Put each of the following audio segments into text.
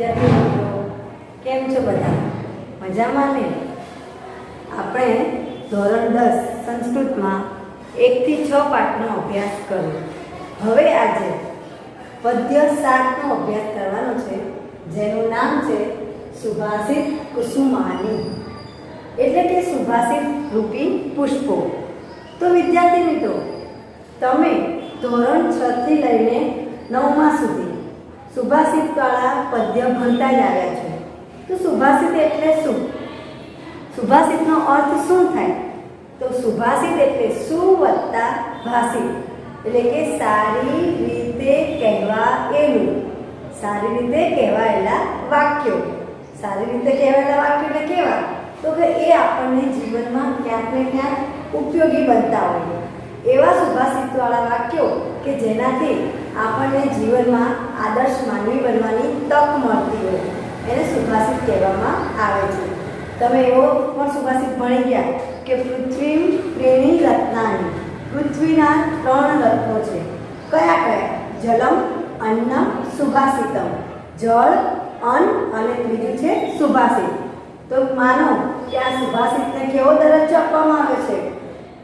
વિદ્યાર્થી મિત્રો કેમ છો બધા? મજામાં ને? આપણે ધોરણ 10 સંસ્કૃતમાં 1 થી 6 પાઠનો અભ્યાસ કર્યો. હવે આજે પદ્ય 7નો અભ્યાસ કરવાનો છે, જેનું નામ છે સુભાષિત કુસુમાની, એટલે કે સુભાષિત રૂપી પુષ્પો. તો વિદ્યાર્થી મિત્રો, તમે ધોરણ 6 થી લઈને 9મા સુધી સુભાષિત વાળા પદ્ય ભણતા જ આવ્યા છો. તો સુભાષિત એટલે શું? સુભાષિતનો અર્થ શું થાય? તો સુભાષિત એટલે સુ વત્તા ભાષિત, એટલે કે સારી રીતે કહેવાયેલું, સારી રીતે કહેવાયેલા વાક્યો. સારી રીતે કહેવાયેલા વાક્યો એટલે કેવા? તો કે એ આપણને જીવનમાં ક્યાંક ને ક્યાંક ઉપયોગી બનતા હોય એવા સુભાષિતવાળા વાક્યો કે જેનાથી આપણને જીવનમાં આદર્શ માનવી બનવાની તક મળતી હોય એને સુભાષિત કહેવામાં આવે છે. તમે એવો પણ સુભાષિત ભણી ગયા કે પૃથ્વી પ્રેણી રત્નાની, પૃથ્વીના 3 રત્નો છે. કયા કયા? જલમ, અન્નમ, સુભાષિતમ. જળ, અન્ન અને ત્રીજું છે સુભાષિત. તો માનો કે આ સુભાષિતને કેવો દરજ્જો આપવામાં આવે છે?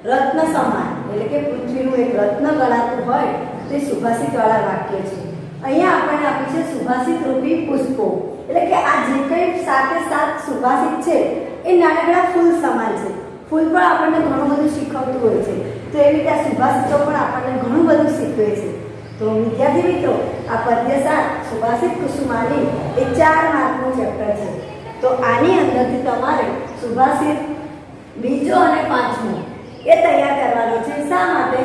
રત્ન સમાન, એટલે કે પૃથ્વીનું એક રત્ન ગણાતું હોય તે સુભાષિતવાળા વાક્ય છે. અહીંયા આપણને આપી છે સુભાષિત રૂપી પુષ્પો, એટલે કે આ જે કંઈ 7 સુભાષિત છે એ નાનકડા ફૂલ સમાન છે. ફૂલ પણ આપણને ઘણું બધું શીખવતું હોય છે, તો એવી રીતે આ સુભાષિતો પણ આપણને ઘણું બધું શીખવે છે. તો વિદ્યાર્થી મિત્રો, આ પદ્ય 7 સુભાષિત કુસુમાની એ 4 માર્કનું ચેપ્ટર છે. તો આની અંદરથી તમારે સુભાષિત બીજો અને 5મો એ તૈયાર કરવાનો છે. શા માટે?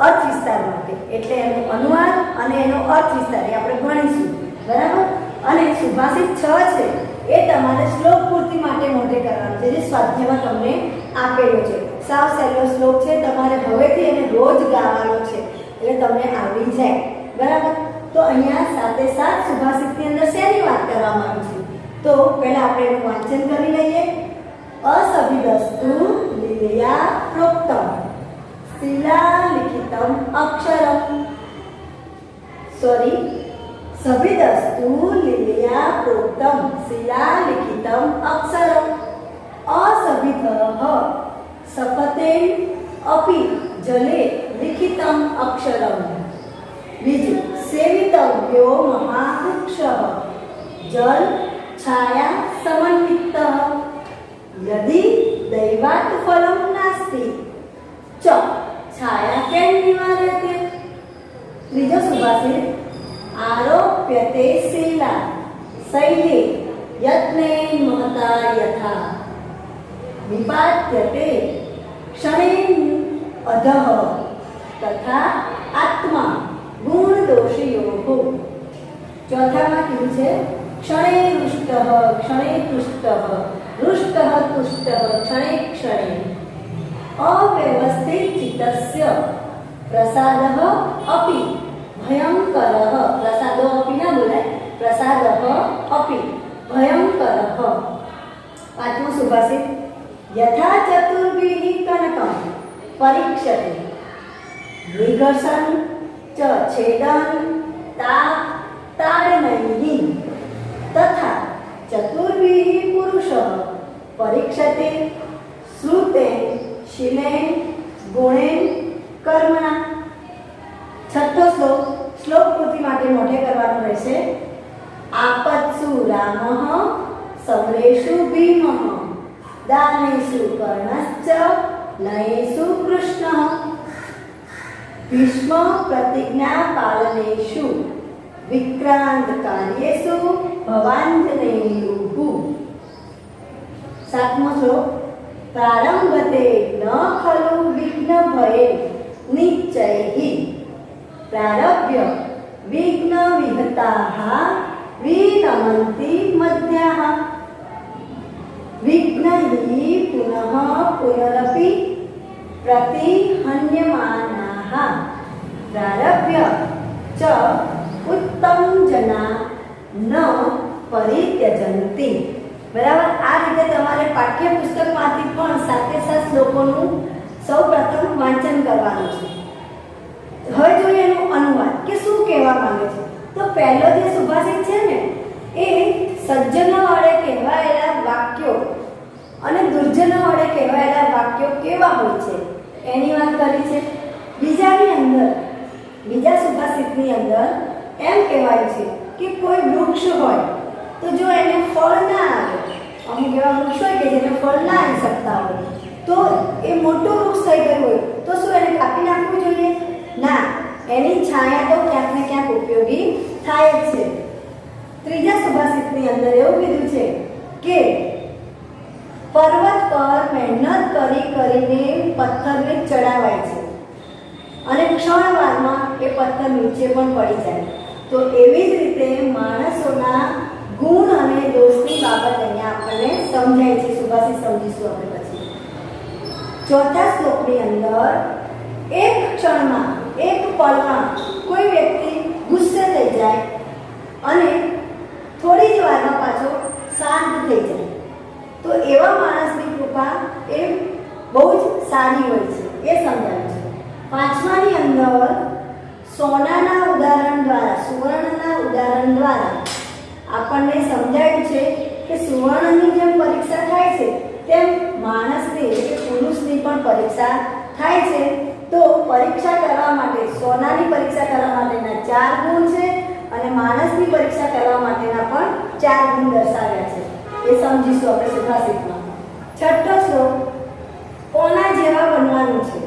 અર્થ વિસ્તાર માટે. એટલે એનો અનુવાદ અને એનો અર્થ વિસ્તાર એ આપણે ભણીશું, બરાબર? અને સુભાષિત 6 છે એ તમારે શ્લોક પૂર્તિ માટે મોઢે કરવાનો છે, જે સ્વાધ્યાયમાં તમને આપેલો છે. સાવ સહેલો શ્લોક છે, તમારે હવેથી એને રોજ ગાવાનો છે એટલે તમને આવડી જાય, બરાબર? તો અહીંયા 7 સુભાષિતની અંદર શેની વાત કરવામાં આવી છે? તો પહેલા આપણે એનું વાંચન કરી લઈએ. અસભિદસ્તુ લીલયા પ્રોક્તમ શિલાલિખિતમ અક્ષરમ. સભિદસ્તુ લીલયા પ્રોક્તમ શિલાલિખિતમ અક્ષરમ. અસભિદઃ સપતેન અપી જલે લિખિતમ અક્ષરમ. બીજું, સેવિતવ્યો મહાવૃક્ષઃ જલ છાયા સમન્વિતઃ યદિ દૈવાત ફલમ નાસ્તિ ચ છાયા કેમ નિવાર્યતે. ત્રીજો સુભાષિત, આરોપ્યતે શીલા શૈલે યત્નેન મહતા યથા વિપાટ્યતે ક્ષણેન અધઃ તથા આત્મા ગુણ દોષયોઃ. ચોથામાં કીધું છે ક્ષણે રુષ્ટ ક્ષણે તુષ્ટ રુષ્ટ તુષ્ટ ક્ષણે ક્ષણે. અવ્યવસ્થિત ચિત્તસ્ય પ્રસાદઃ અપી ભયંકરઃ. પ્રસાદો અપી ના બોલાય, પ્રસાદઃ અપી ભયંકરઃ. 5મો સુભાષિત, યથા ચતુર્ભિઃ કનકં પરીક્ષતે વિઘર્ષણ ચ છેદન તાડનૈઃ તથા ચતુર્ભિઃ પુરુષઃ પરીક્ષતે શ્રુતેન શીલેન ગુણેન કર્મણા. 6થો શ્લોક પૂર્તિ માટે મોઢે કરવાનો રહેશે. આપત્સુ રામઃ સમરેષુ ભીમઃ દાનેષુ કર્ણશ્ચ નયેષુ કૃષ્ણઃ ભીષ્મ પ્રતિજ્ઞા પાલનેષુ વિક્રાંત કાર્યેષુ ભવાંજનેયુઃ. 7મો શ્લોક, પ્રારંભતે ન ખલુ વિઘ્ન ભયે નિશ્ચયૈઃ પ્રારભ્ય વિઘ્ન વિહતાઃ વિરમન્તિ મધ્યાઃ વિઘ્નૈઃ પુનઃ પુનરપી પ્રતિહન્યમાનાઃ પ્રારભ્ય ચ ઉત્તમ જના ન પરિત્યજંતિ. બરાબર? આ રીતે તમારે પાઠ્યપુસ્તકમાંથી પણ 7 શ્લોકોનું સૌપ્રથમ વાંચન કરવાનું છે. હવે જોઈએ એનું અનુવાદ કે શું કહેવા માંગે છે. તો પહેલો જે સુભાષિત છે ને એ સજ્જનો વડે કહેવાયેલા વાક્યો અને દુર્જનો વડે કહેવાયેલા વાક્યો કેવા હોય છે એની વાત કરી છે. બીજા સુભાષિતની અંદર એમ કહેવાયું છે કે કોઈ વૃક્ષ હોય તો જો એને ફળ ના આવે, અમુક એવા વૃક્ષ હોય કે જેને ફળ ના આવી શકતા હોય, તો એ મોટું વૃક્ષ થઈ ગયું હોય તો શું એને કાપી નાખવું જોઈએ? ના, એની છાયા તો ક્યાંક ને ક્યાંક ઉપયોગી થાય જ છે. ત્રીજા સુભાષિતની અંદર એવું કીધું છે કે પર્વત પર મહેનત કરીને પથ્થરને ચડાવાય છે અને ક્ષણવારમાં એ પથ્થર નીચે પણ પડી જાય. તો એવી જ રીતે માણસોના ગુણ અને દોષની બાબત અહીંયા આપણને સમજાય છે. સુભાષિત સમજીશું આપણે પછી. ચોથા શ્લોકની અંદર એક ક્ષણમાં, એક પળમાં કોઈ વ્યક્તિ ગુસ્સે થઈ જાય અને થોડી જ વારમાં પાછો શાંત થઈ જાય, તો એવા માણસની કૃપા એ બહુ જ સારી હોય છે, એ સમજાય છે. પાંચમાની અંદર સોનાના ઉદાહરણ દ્વારા, સુવર્ણના ઉદાહરણ દ્વારા આપણને સમજાયું છે કે સુવર્ણની જેમ પરીક્ષા થાય છે તેમ માણસની એટલે કે પુરુષની પણ પરીક્ષા થાય છે. તો પરીક્ષા કરવા માટે, સોનાની પરીક્ષા કરવા માટેના 4 ગુણ છે અને માણસની પરીક્ષા કરવા માટેના પણ 4 ગુણ દર્શાવ્યા છે. એ સમજીશું આપણે સુભાષિતમાં. છઠ્ઠો શ્લોક, કોના જેવા બનવાનું છે?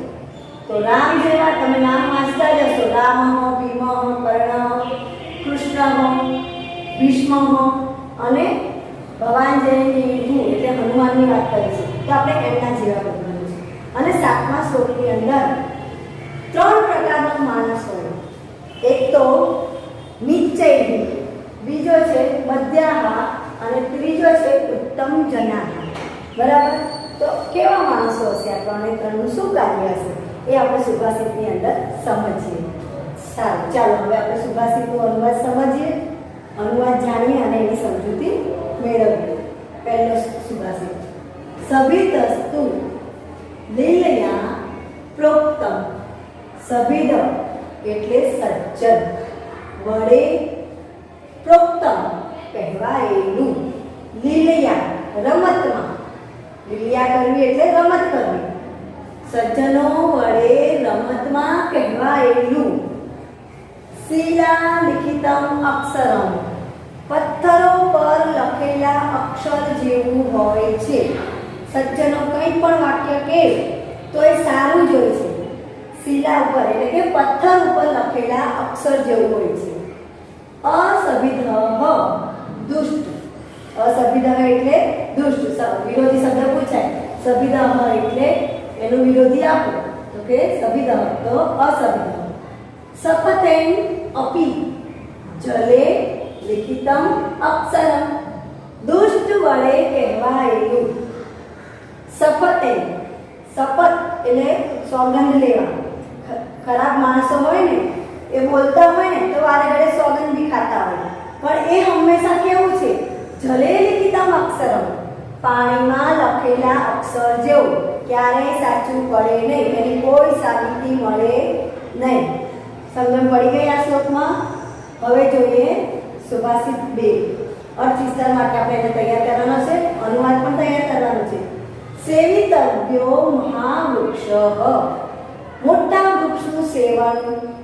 તો રામ જેવા. તમે નામ વાંચતા જશો. રામ, ભીમ, કર્ણ, કૃષ્ણ, ભીષ્મ અને ભગવાન જયંતિ એટલે હનુમાનની વાત કરી છે, તો આપણે એમના જેવા બનવાનું છે. અને 7મા શ્લોકની અંદર 3 પ્રકારનો માણસ હોય. એક તો નિશ્ચય, બીજો છે મધ્યાહા અને ત્રીજો છે ઉત્તમ જનાહા. બરાબર? તો કેવા માણસો હશે આ 3 શું કાર્ય હશે એ આપણે સુભાષિતની અંદર સમજીએ. સારું, ચાલો હવે આપણે સુભાષિતનો અનુવાદ સમજીએ, અનુવાદ જાણીએ અને એની સમજૂતી મેળવીએ. પહેલો સુભાષિત, સભિતસ્તુ લીલયા પ્રોક્તમ. સભિદ એટલે સજ્જન, વડે પ્રોક્તમ કહેવાયેલું, લીલયા રમતમાં, લીલયા કરવી એટલે રમત કરવી, સજ્જનો વડે રમતમાં કહેવાયેલું, શિલા લિખિતમ અક્ષરમ પથ્થરો પર લખેલા અક્ષર જેવું હોય છે. સજ્જનો કંઈ પણ વાક્ય કહે તો એ સારું જ હોય છે. શિલા ઉપર એટલે કે પથ્થર ઉપર લખેલા અક્ષર જેવું હોય છે. અસભિધ દુષ્ટ, અસભિધ એટલે દુષ્ટ, વિરોધી શબ્દ પૂછાય. સભિધ એટલે એનું વિરોધી આપો તો કે સભિધ તો અસભિધ. સપતેન અપી જલે લિખિતમ અક્ષરમ, દુષ્ટ વડે કહેવાયેલું. સપતેન, શપથ એટલે સોગંદ લેવા. ખરાબ માણસો હોય ને એ બોલતા હોય ને તો વારે ઘડે સોગંદ બી ખાતા હોય, પણ એ હંમેશા કેવું છે? જલે લિખિતમ અક્ષરમ, પાણીમાં લખેલા અક્ષર જેવું, ક્યારેય સાચું પડે નહીં, એની કોઈ સાબિતી મળે નહીં. સમજણ પડી ગઈ આ શ્લોકમાં? હવે જોઈએ સુભાષિત 2. અર્થ વિસ્તાર માટે આપણે એને તૈયાર કરવાનો છે, અનુવાદ પણ તૈયાર કરવાનો છે. સેવિતવ્યો મહાવૃક્ષ, મોટા વૃક્ષનું સેવન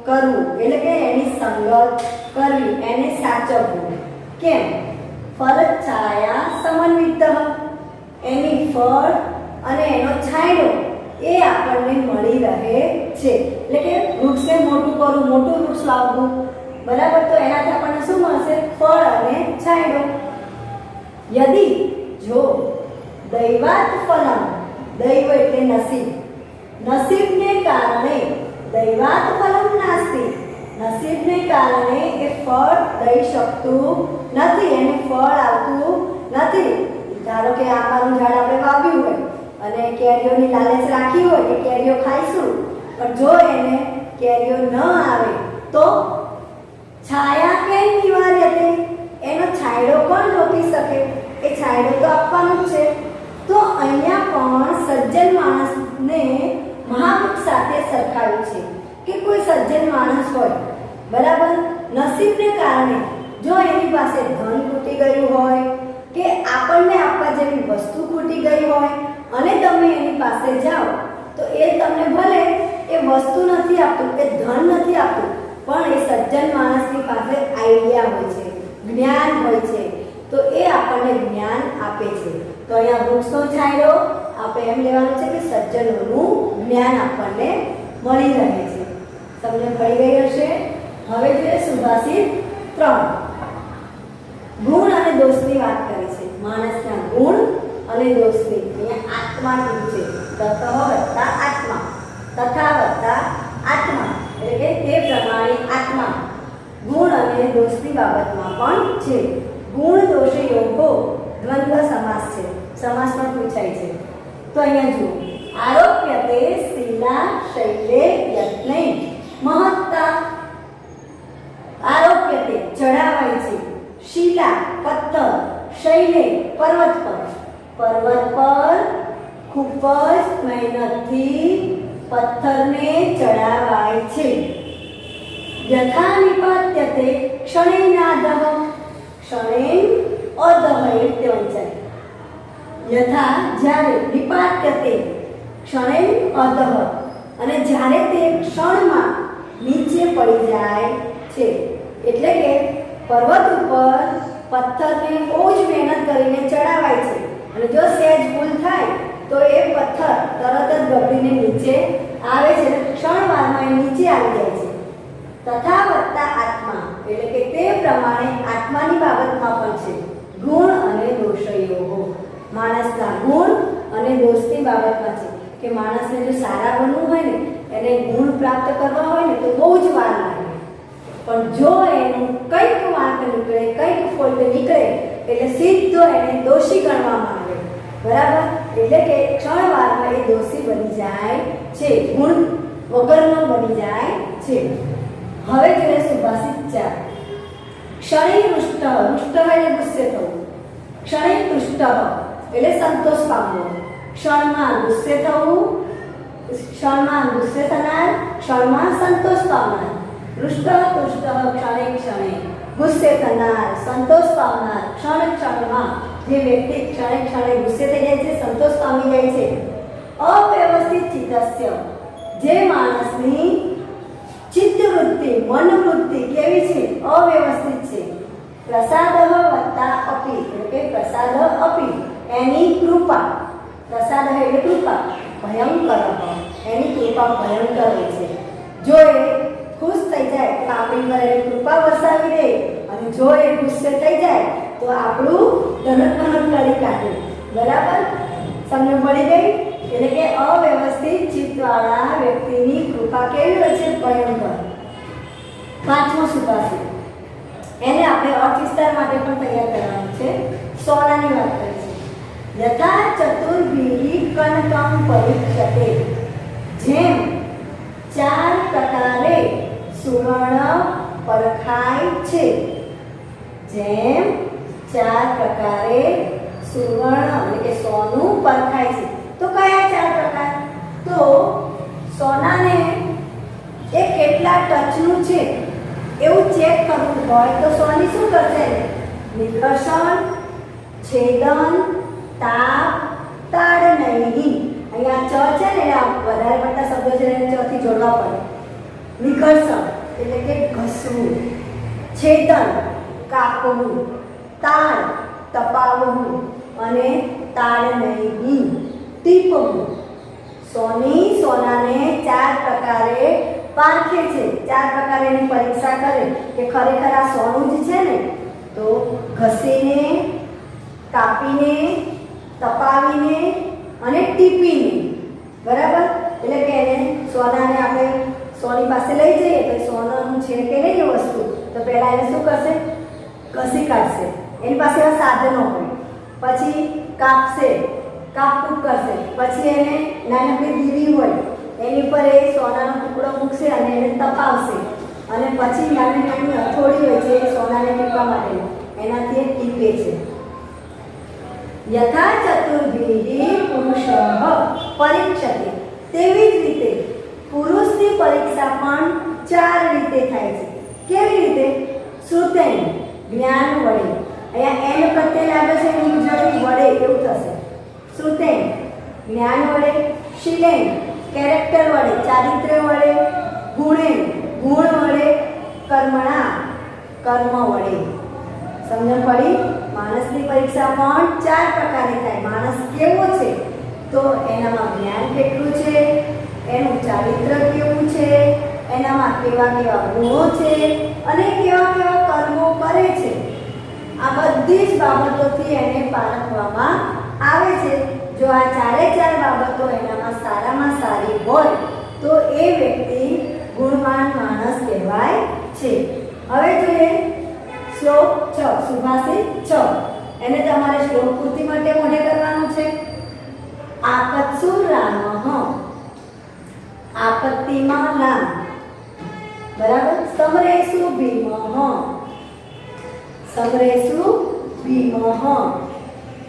કરવું એટલે કે એની સંગત કરવી, એને સાચવવું. કેમ? ફળછાયા સમન્વિત, એની ફળ અને એનો છાંયડો એ આપણને મળી રહે છે. એટલે કે વૃક્ષને મોટું કરવું, મોટું વૃક્ષ લાવવું, બરાબર? તો એનાથી આપણને શું મળશે? ફળ અને છાંયડો. યદિ જો દૈવાત ફલમ, દૈવ એટલે નસીબ, નસીબને કારણે દૈવાત ફલમ નાસ્તિ, નસીબને કારણે એ ફળ દઈ શકતું નથી, એને ફળ આવતું નથી. ધારો કે આંબાનું ઝાડ આપણે વાવ્યું હોય અને કેરીઓની લાલચ રાખી હોય કે કેરીઓ ખાઈશું, પણ જો એને કેરીઓ ન આવે તો છાયા કેમ નિવાર્યતે, એનો છાંયડો કોણ રોકી શકે? એ છાંયડો તો આપવાનો જ છે. તો અહીંયા પણ સજ્જન માણસને મહાવૃક્ષ સાથે સરખાવ્યું છે કે કોઈ સજ્જન માણસ હોય, બરાબર, નસીબને કારણે જો એની પાસે ધન તૂટી ગયું હોય અને જ્ઞાન આપે છે. તો અહીંયા વૃક્ષનો છાંયડો આપણે એમ લેવાનું છે કે સજ્જનોનું જ્ઞાન આપણને મળી રહે છે. તમને પડી ગઈ હશે. હવે જોઈએ સુભાષિત 3. ગુણ અને દોષની વાત કરી છે. માણસના ગુણ અને દોષની. અહીંયા આત્મા કીધું છે. તતઃ વત્તા આત્મા, તથા વત્તા આત્મા એટલે કે તે પ્રમાણે આત્મા ગુણ અને દોષની બાબતમાં પણ છે. ગુણ દોષ યોગો દ્વંદ્વ સમાસ છે. સમાસ પણ પૂછાય છે. તો અહીંયા જુઓ, આરોપ્યતે શીલા શૈલે યત્ને મહત્તા. આરોપ્યતે ચડાવાય છે, શીલા પથ્થર, શૈલે પર્વત પર. પર્વત પર ખૂબ જ મહેનતથી પથ્થરને ચડાવાય છે. યથા નિપાત્યતે ક્ષણેનાદઃ. ક્ષણેન અદઃ એટલે વંચાય. યથા જ્યારે, નિપાત્યતે ક્ષણેન અદઃ અને જ્યારે તે ક્ષણમાં નીચે પડી જાય છે. એટલે કે પર્વત ઉપર પથ્થરને બહુ જ મહેનત કરીને ચડાવાય છે અને જો સહેજ ભૂલ થાય તો એ પથ્થર તરત જ ગબડીને નીચે આવે છે અને ક્ષણવારમાં એ નીચે આવી જાય છે. તથા વત્તા આત્મા એટલે કે તે પ્રમાણે આત્માની બાબતમાં પણ છે. ગુણ અને દોષયોગો. માણસના ગુણ અને દોષની બાબતમાં છે કે માણસને જો સારા બનવું હોય ને, એને ગુણ પ્રાપ્ત કરવા હોય ને તો બહુ જ વાર લાગે. પણ જો એનું કંઈક વાંક નીકળે, કંઈક ફોલ્ટ નીકળે એટલે સીધો એને દોષી ગણવામાં આવે. બરાબર? એટલે કે ક્ષણવારમાં એ દોષી બની જાય છે, ગુણ વગરનો બની જાય છે. હવે જોઈએ સુભાષિત 4. ક્ષણે રુષ્ટ. રુષ્ટ એટલે ગુસ્સે થવું. ક્ષણે તુષ્ટ એટલે સંતોષ પામવો. ક્ષણમાં ગુસ્સે થવું, ક્ષણમાં ગુસ્સે થનાર, ક્ષણમાં સંતોષ પામનાર. રુષ્ટ તુષ્ટ ક્ષણે ક્ષણે. ગુસ્સે થનાર, સંતોષ પામનાર. ક્ષણ ક્ષણમાં જે વ્યક્તિ ક્ષણે ક્ષણે ગુસ્સે થઈ જાય છે, સંતોષ પામી જાય છે. અવ્યવસ્થિત ચિત્તસ્ય. જે માણસની ચિત્તવૃત્તિ, મનવૃત્તિ કેવી છે? અવ્યવસ્થિત છે. પ્રસાદ વત્તા અપી એટલે કે પ્રસાદ અપી એની કૃપા. પ્રસાદ એટલે કૃપા. ભયંકર એની કૃપા ભયંકર હોય છે. જો એ ખુશ થઈ જાય તો આપણી પર એની કૃપા વરસાવી દે અને જો એ ગુસ્સે થઈ જાય તો આપણું ધનક કરી કાઢે. બરાબર? તમને મળી ગઈ? એટલે કે અવ્યવસ્થિત ચિત્તવાળા વ્યક્તિની કૃપા કેવી હોય છે? ભયંકર. 5મો સુભાષિત. એને આપણે અર્થ વિસ્તાર માટે પણ તૈયાર કરવાનું છે. સોનાની વાત કરી છે. યથા ચતુર્ભિઃ કનકં પરીક્ષતે. જેમ 4 પ્રકારે સુવર્ણ પરખાય છે. જેમ 4 પ્રકારે સુવર્ણ એટલે કે સોનું પરખાય છે. તો કયા 4 પ્રકાર? તો સોનાને એ કેટલા ટચનું છે એવું ચેક કરવું હોય તો સોની શું કરશે? નિકર્ષણ, છેદન, તાપ, તાડનૈહિ. અહીંયા ચ છે ને વધારે પડતા શબ્દો છે એને ચ થી જોડવા પડે. નિકર્ષણ એટલે કે ઘસવું, છેદન કાપવું, તાડ તપાવવું અને તાડનૈહિ ટીપવું. સોનાને 4 પ્રકારે પારખે છે. 4 પ્રકારે એની પરીક્ષા કરે કે ખરેખર આ સોનું જ છે ને. તો ઘસીને, કાપીને, તપાવીને અને ટીપીને. બરાબર? એટલે કે એને સોનાને આપણે સોની પાસે લઈ જઈએ તો સોનાનું છે કે નહીં એ વસ્તુ, તો પહેલા એને શું કરશે? ઘસી કાઢશે. એની પાસે એવા સાધનો હોય. પછી કાપશે, કાપકૂપ કરશે. પછી એને નાનકડી દીવી હોય એની પર એ સોનાનો ટુકડો મૂકશે અને એને તપાવશે. અને પછી નાની નાની હથોડી હોય છે સોનાને ટીપવા માટે, એનાથી એ ટીપે છે. યથા ચતુર્ભિઃ પુરુષઃ પરીક્ષતે. તેવી જ રીતે પુરુષની પરીક્ષા પણ 4 રીતે થાય છે. કેવી રીતે? શ્રુતેન જ્ઞાન વડે. અહીંયા એન પ્રત્યે લાગે છે નિર્જળી વડે એવું થશે. શ્રુતેન જ્ઞાન વડે, શીલેન કેરેક્ટર વડે, ચારિત્ર્ય વડે, ગુણેન ગુણ વડે, કર્મણા કર્મ વડે. સમજણ પડી? માણસની પરીક્ષા પણ 4 પ્રકારની થાય. માણસ કેવો છે તો એનામાં જ્ઞાન કેટલું છે, એનું ચારિત્ર કેવું છે, એનામાં કેવા કેવા ગુણો છે અને કેવા કેવા કર્મો કરે છે. આ બધી જ બાબતોથી એને પારખવામાં આવે છે. જો આ 4 બાબતો એનામાં સારામાં સારી હોય તો એ વ્યક્તિ ગુણવાન માણસ કહેવાય છે. હવે જોઈએ શ્લોક 6, સુભાષિત 6. એને તમારે શ્લોક પૂર્તિ માટે મોઢે કરવાનું છે. આપત્સુ રામઃ, આપત્તિમાં રામ, બરાબર. સમરેષુ ભીમઃ, સમરેષુ ભીમઃ,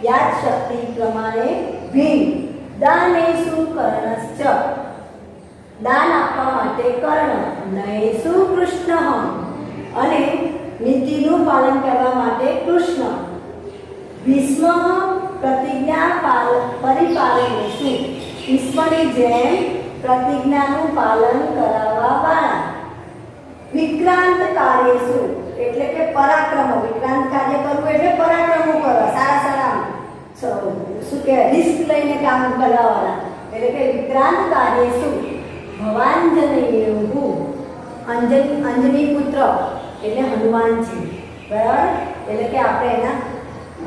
યાદ શક્તિ પ્રમાણે ભીમ. દાનેષુ કર્ણશ્ચ, દાન આપવા માટે કર્ણ. નયેષુ કૃષ્ણ, અને નીતિનું પાલન કરવા માટે કૃષ્ણ. ભીષ્મ પ્રતિજ્ઞા પરિપાલનેષુ, ભીષ્મની જેમ પ્રતિજ્ઞાનું પાલન કરાવવા વાળા. વિક્રાંત કાર્યેષુ, એટલે કે પરાક્રમો. વિક્રાંત કાર્ય કરવું એટલે પરાક્રમો કરવા, સારા સારા શું કહેવાય રિસ્ક લઈને કામ કરવા વાળા. એટલે કે વિક્રાંત કાર્યેષુ ભવાંજનેયુ, અંજની પુત્ર એટલે હનુમાનજી, બરાબર. એટલે કે આપણે એના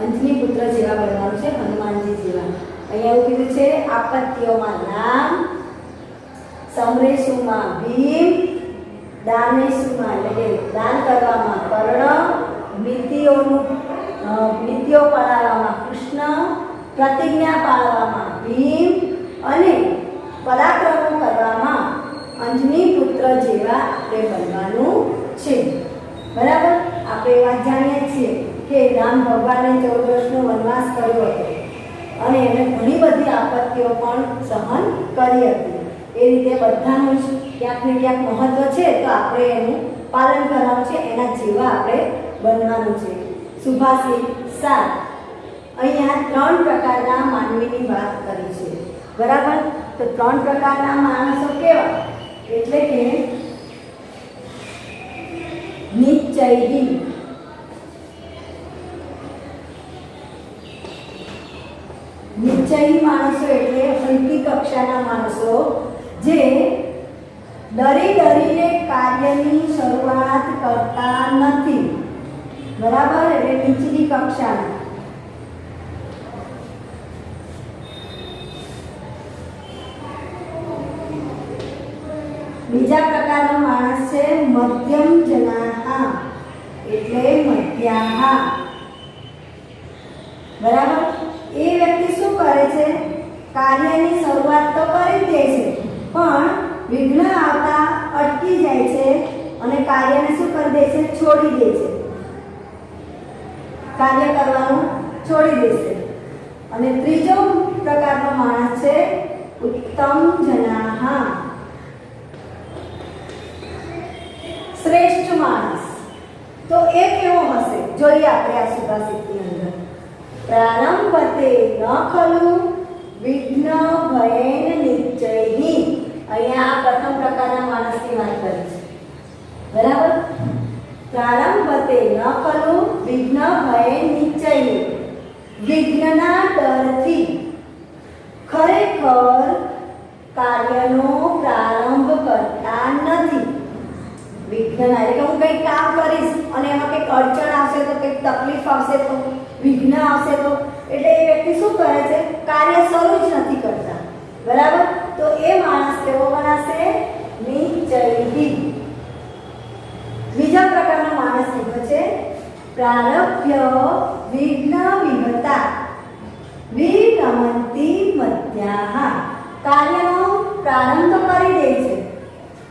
અંજની પુત્ર જેવા બનવાનું છે, હનુમાનજી જેવા. અહીંયા એવું કીધું છે આપત્તિઓમાં રામ, સમરેષુમાં ભીમ, દાનેષુમાં એટલે કે દાન કરવામાં કર્ણ, નીતિઓ પાળવામાં કૃષ્ણ, પ્રતિજ્ઞા પાળવામાં ભીમ અને પરાક્રમો કરવામાં અંજની પુત્ર જેવા આપણે બનવાનું છે, બરાબર. આપણે વાત જાણીએ છીએ કે રામ ભગવાને 14 વર્ષનો વનવાસ કર્યો હતો અને એને ઘણી બધી આપત્તિઓ પણ સહન કરી હતી. એ રીતે બધાનું જ ક્યાંક ને ક્યાંક મહત્વ છે, તો આપણે એનું પાલન કરવાનું છે, એના જેવા આપણે બનવાનું છે. સુભાષિત 7. અહીંયા 3 પ્રકારના માનવીની વાત કરી છે, બરાબર. તો 3 પ્રકારના માણસો કેવા, એટલે કે નિશ્ચયહી, નિશ્ચયી માણસો એટલે હલકી કક્ષાના માણસો જે ડરીને કાર્યની શરૂઆત કરતા નથી, બરાબર. એટલે નીચલી કક્ષાના. બીજા પ્રકારનો માણસ છે મધ્યમ જનાહ, એટલે મધ્યાહ, બરાબર. એ વ્યક્તિ શું કરે છે, કાર્યની શરૂઆત તો કરી દે છે પણ વિઘ્ન આવતા અટકી જાય છે અને કાર્યને શું કરી દે છે, છોડી દે છે, કાર્ય કરવાનું છોડી દે છે. અને ત્રીજો પ્રકારનો માણસ છે ઉત્તમ જનાહ, શ્રેષ્ઠ માણસ. તો એ કેવો હશે જોઈએ આપણે આ સુભાષિતની અંદર. પ્રારંભતે ન ખલુ વિઘ્ન ભયેન નિશ્ચયહી. અહીંયા આ પ્રથમ પ્રકારના માણસની વાત કરી છે, બરાબર. પ્રારંભતે ન ખલુ વિઘ્ન ભયેન નિશ્ચયહી. વિઘ્નના ડરથી ખરેખર કાર્યનો પ્રારંભ કરતા નથી. વિઘ્ન એટલે હું કંઈક કામ કરીશ અને એમાં કંઈક અડચણ આવશે તો, કંઈક તકલીફ આવશે તો, વિઘ્ન આવશે તો, એટલે એ વ્યક્તિ શું કરે છે, કાર્ય શરૂ જ નથી કરતા, બરાબર. તો એ માણસ કેવો બનાશે, નિશ્ચયહી. બીજા પ્રકારનો માણસ કીધો છે પ્રારભ્ય વિઘ્ન વિહતા વિરમંતી મધ્યાહ. કાર્યનો પ્રારંભ કરી દે છે,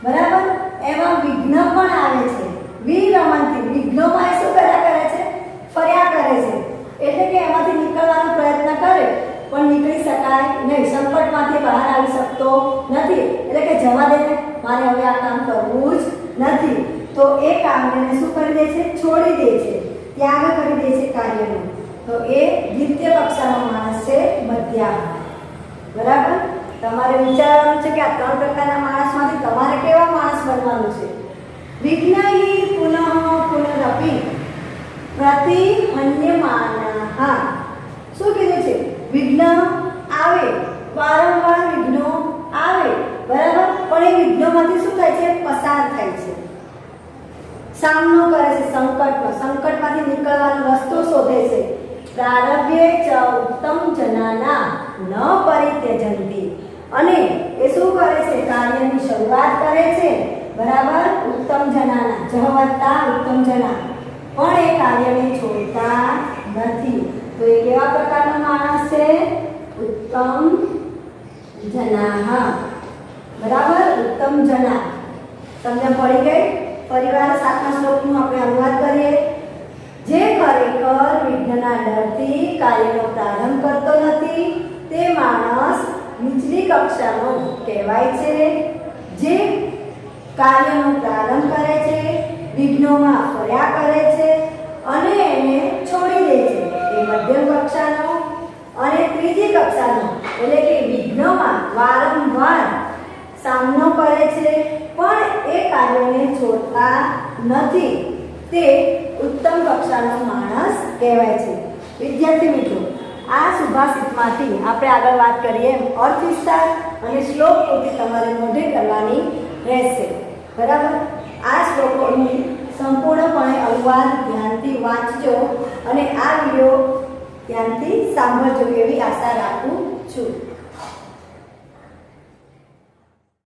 બરાબર. એમાં વિઘ્ન પણ આવે છે. વિરમંતી, વિઘ્નોમાં એ શું કર્યા કરે છે, ફર્યા કરે છે. એટલે કે એમાંથી નીકળવાનો પ્રયત્ન કરે પણ નીકળી શકાય નહીં, સંકટમાંથી બહાર આવી શકતો નથી. એટલે કે જવા દે, મારે હવે આ કામ કરવું જ નથી. તો એ કામને શું કરી દે છે, છોડી દે છે, ત્યાગ કરી દે છે કાર્યનો. તો એ દ્વિતીય કક્ષાનો માણસ છે મધ્યાહ, બરાબર. તમારે વિચારવાનું છે કે આ 3 પ્રકારના માણસમાંથી તમારે કેવા માણસ બનવાનું છે. વિઘ્નહી પુનઃ પુનરપી, પ્રતિહન્યમાનાઃ. શું કીધું છે? વિઘ્ન આવે, વારંવાર વિઘ્નો આવે, બરાબર, પણ એ વિઘ્નોમાંથી શું થાય છે? પસાર થાય છે, સામનો કરે છે સંકટનો, સંકટમાંથી નીકળવાનો રસ્તો શોધે છે. પ્રારબ્ધે ચ ઉત્તમ જનાના ન પરિત્યજંતી. અને એ શું કરે છે? કાર્યની શરૂઆત કરે છે, બરાબર, ઉત્તમ જનાના, જહવત્તા ઉત્તમ જના, પણ એ કાર્યને છોડતા નથી. તો એ કેવા પ્રકારનો માણસ છે? ઉત્તમ જનાઃ, બરાબર, ઉત્તમ જના. સમજણ પડી ગઈ? પરિવાર 7મા શ્લોકનું આપણે અનુવાદ કરીએ. જે ખરેખર વિઘ્નના ડરથી કાર્યનો પ્રારંભ કરતો નથી તે માણસ નીચલી કક્ષાનો કહેવાય છે. જે કાર્યનો પ્રારંભ કરે છે, વિઘ્નોમાં ફર્યા કરે છે અને એને છોડી દે છે, એ મધ્યમ કક્ષાનો. અને ત્રીજી કક્ષાનો એટલે કે વિઘ્નોમાં વારંવાર સામનો કરે છે પણ એ કાર્યને છોડતા નથી, તે ઉત્તમ કક્ષાનો માણસ કહેવાય છે. વિદ્યાર્થી મિત્રો, આ સુભાષિતમાંથી આપણે આગળ વાત કરીએ અર્થ વિસ્તાર અને શ્લોક પૂર્તિ તમારે મોઢે કરવાની રહેશે, બરાબર. આ શ્લોકોનું સંપૂર્ણપણે અનુવાદ ધ્યાનથી વાંચજો અને આ વિડીયો ધ્યાનથી સાંભળજો એવી આશા રાખું છું.